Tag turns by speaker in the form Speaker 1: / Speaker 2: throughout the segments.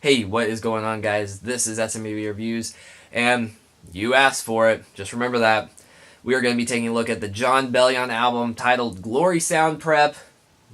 Speaker 1: Hey, what is going on, guys? This is SMB Reviews, and you asked for it. Just remember that. We are going to be taking a look at the Jon Bellion album titled Glory Sound Prep.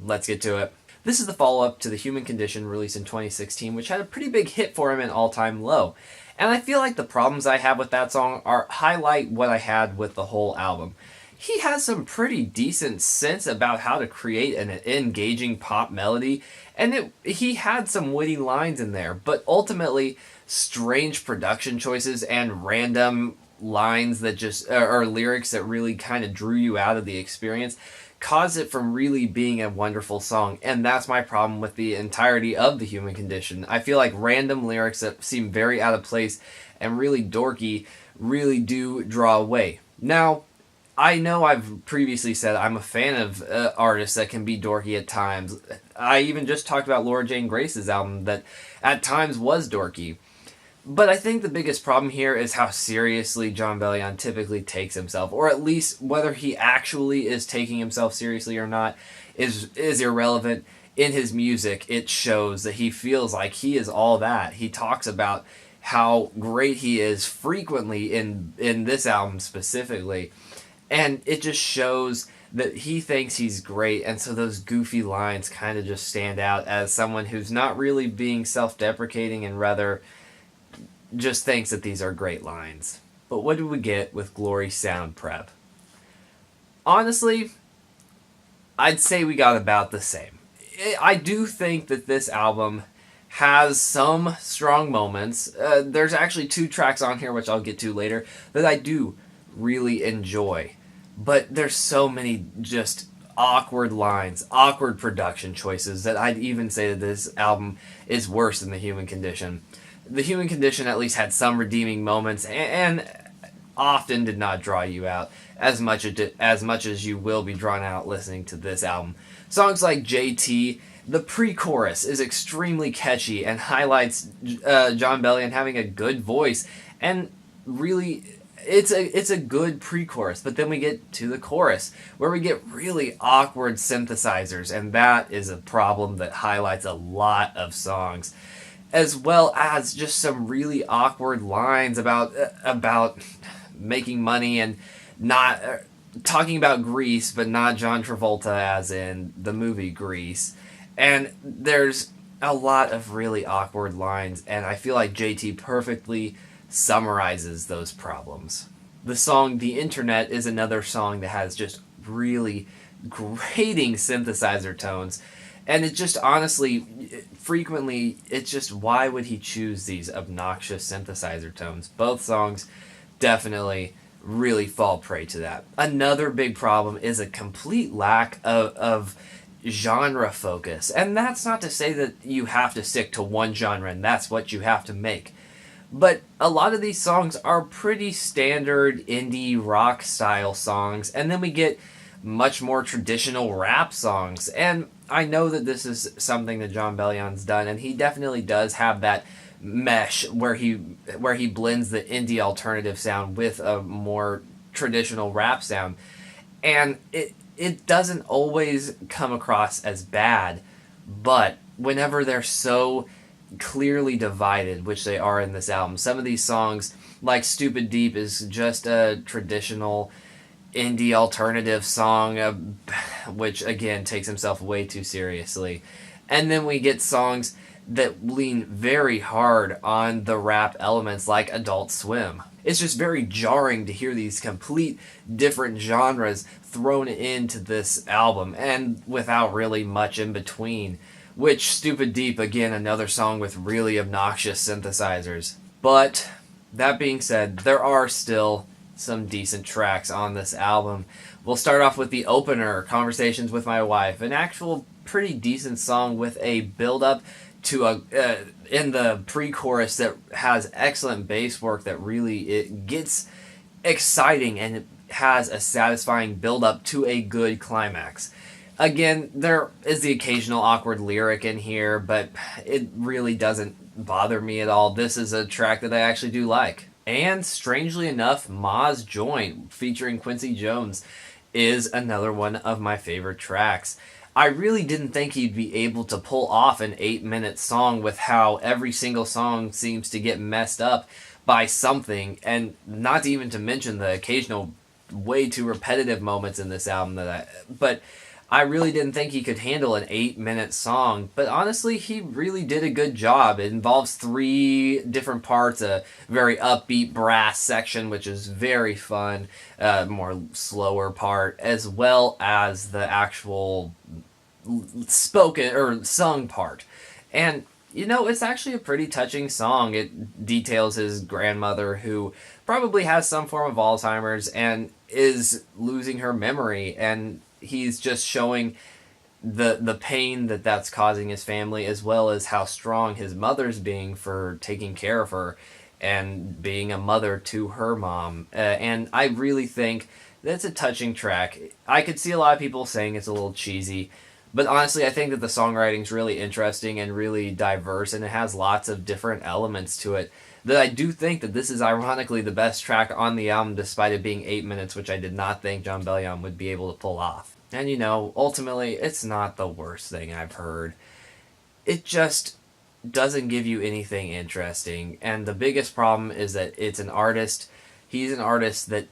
Speaker 1: Let's get to it. This is the follow-up to The Human Condition, released in 2016, which had a pretty big hit for him in All-Time Low. And I feel like the problems I have with that song highlight what I had with the whole album. He has some pretty decent sense about how to create an engaging pop melody, and he had some witty lines in there, but ultimately strange production choices and random lines that just or lyrics that really kind of drew you out of the experience caused it from really being a wonderful song. And that's my problem with the entirety of The Human Condition. I feel like random lyrics that seem very out of place and really dorky really do draw away. Now, I know I've previously said I'm a fan of artists that can be dorky at times. I even just talked about Laura Jane Grace's album that at times was dorky. But I think the biggest problem here is how seriously Jon Bellion typically takes himself, or at least whether he actually is taking himself seriously or not is irrelevant. In his music, it shows that he feels like he is all that. He talks about how great he is frequently in this album specifically. And it just shows that he thinks he's great, and so those goofy lines kind of just stand out as someone who's not really being self-deprecating and rather just thinks that these are great lines. But what do we get with Glory Sound Prep? Honestly, I'd say we got about the same. I do think that this album has some strong moments. There's actually 2 tracks on here, which I'll get to later, that I do really enjoy. But there's so many just awkward lines, awkward production choices that I'd even say that this album is worse than The Human Condition. The Human Condition at least had some redeeming moments and often did not draw you out as much as you will be drawn out listening to this album. Songs like JT, the pre-chorus is extremely catchy and highlights Jon Bellion having a good voice, and really it's a good pre-chorus, but then we get to the chorus where we get really awkward synthesizers, and that is a problem that highlights a lot of songs, as well as just some really awkward lines about making money and not talking about Grease, but not John Travolta as in the movie Grease. And there's a lot of really awkward lines, and I feel like JT perfectly summarizes those problems. The song The Internet is another song that has just really grating synthesizer tones, and it just honestly, frequently, it's just why would he choose these obnoxious synthesizer tones? Both songs definitely really fall prey to that. Another big problem is a complete lack of genre focus, and that's not to say that you have to stick to one genre and that's what you have to make. But a lot of these songs are pretty standard indie rock style songs, and then we get much more traditional rap songs. And I know that this is something that Jon Bellion's done, and he definitely does have that mesh where he blends the indie alternative sound with a more traditional rap sound. And it doesn't always come across as bad, but whenever they're so clearly divided, which they are in this album. Some of these songs, like Stupid Deep, is just a traditional indie alternative song, which again takes himself way too seriously. And then we get songs that lean very hard on the rap elements, like Adult Swim. It's just very jarring to hear these complete different genres thrown into this album, and without really much in between. Which, Stupid Deep, again, another song with really obnoxious synthesizers. But, that being said, there are still some decent tracks on this album. We'll start off with the opener, Conversations with My Wife, an actual pretty decent song with a build-up to in the pre-chorus that has excellent bass work that really, it gets exciting and it has a satisfying build-up to a good climax. Again, there is the occasional awkward lyric in here, but it really doesn't bother me at all. This is a track that I actually do like. And strangely enough, Ma's Joint, featuring Quincy Jones, is another one of my favorite tracks. I really didn't think he'd be able to pull off an 8-minute song with how every single song seems to get messed up by something, and not even to mention the occasional way too repetitive moments in this album but I really didn't think he could handle an 8-minute song, but honestly, he really did a good job. It involves 3 different parts, a very upbeat brass section, which is very fun, more slower part, as well as the actual spoken or sung part. And it's actually a pretty touching song. It details his grandmother, who probably has some form of Alzheimer's and is losing her memory, and he's just showing the pain that's causing his family, as well as how strong his mother's being for taking care of her and being a mother to her mom. And I really think that's a touching track. I could see a lot of people saying it's a little cheesy, but honestly, I think that the songwriting's really interesting and really diverse, and it has lots of different elements to it. That I do think that this is ironically the best track on the album, despite it being 8 minutes, which I did not think Jon Bellion would be able to pull off. And ultimately, it's not the worst thing I've heard. It just doesn't give you anything interesting, and the biggest problem is that he's an artist that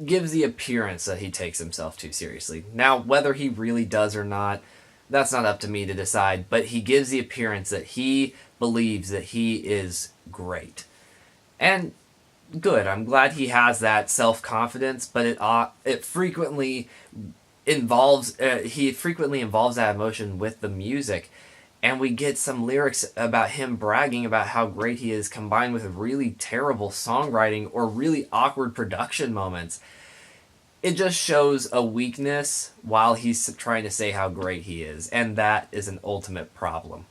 Speaker 1: gives the appearance that he takes himself too seriously. Now, whether he really does or not, that's not up to me to decide, but he gives the appearance that he believes that he is great. And good, I'm glad he has that self-confidence, but it frequently involves that emotion with the music, and we get some lyrics about him bragging about how great he is, combined with really terrible songwriting or really awkward production moments. It just shows a weakness while he's trying to say how great he is, and that is an ultimate problem.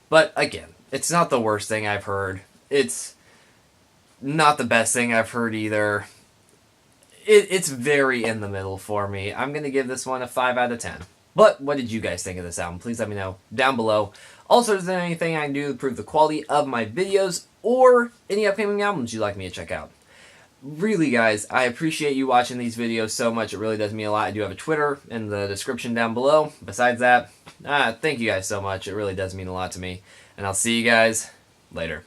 Speaker 1: But again, it's not the worst thing I've heard. It's not the best thing I've heard either. It's very in the middle for me. I'm going to give this one a 5 out of 10. But what did you guys think of this album? Please let me know down below. Also, is there anything I can do to improve the quality of my videos, or any upcoming albums you'd like me to check out? Really, guys, I appreciate you watching these videos so much. It really does mean a lot. I do have a Twitter in the description down below. Besides that, thank you guys so much. It really does mean a lot to me. And I'll see you guys later.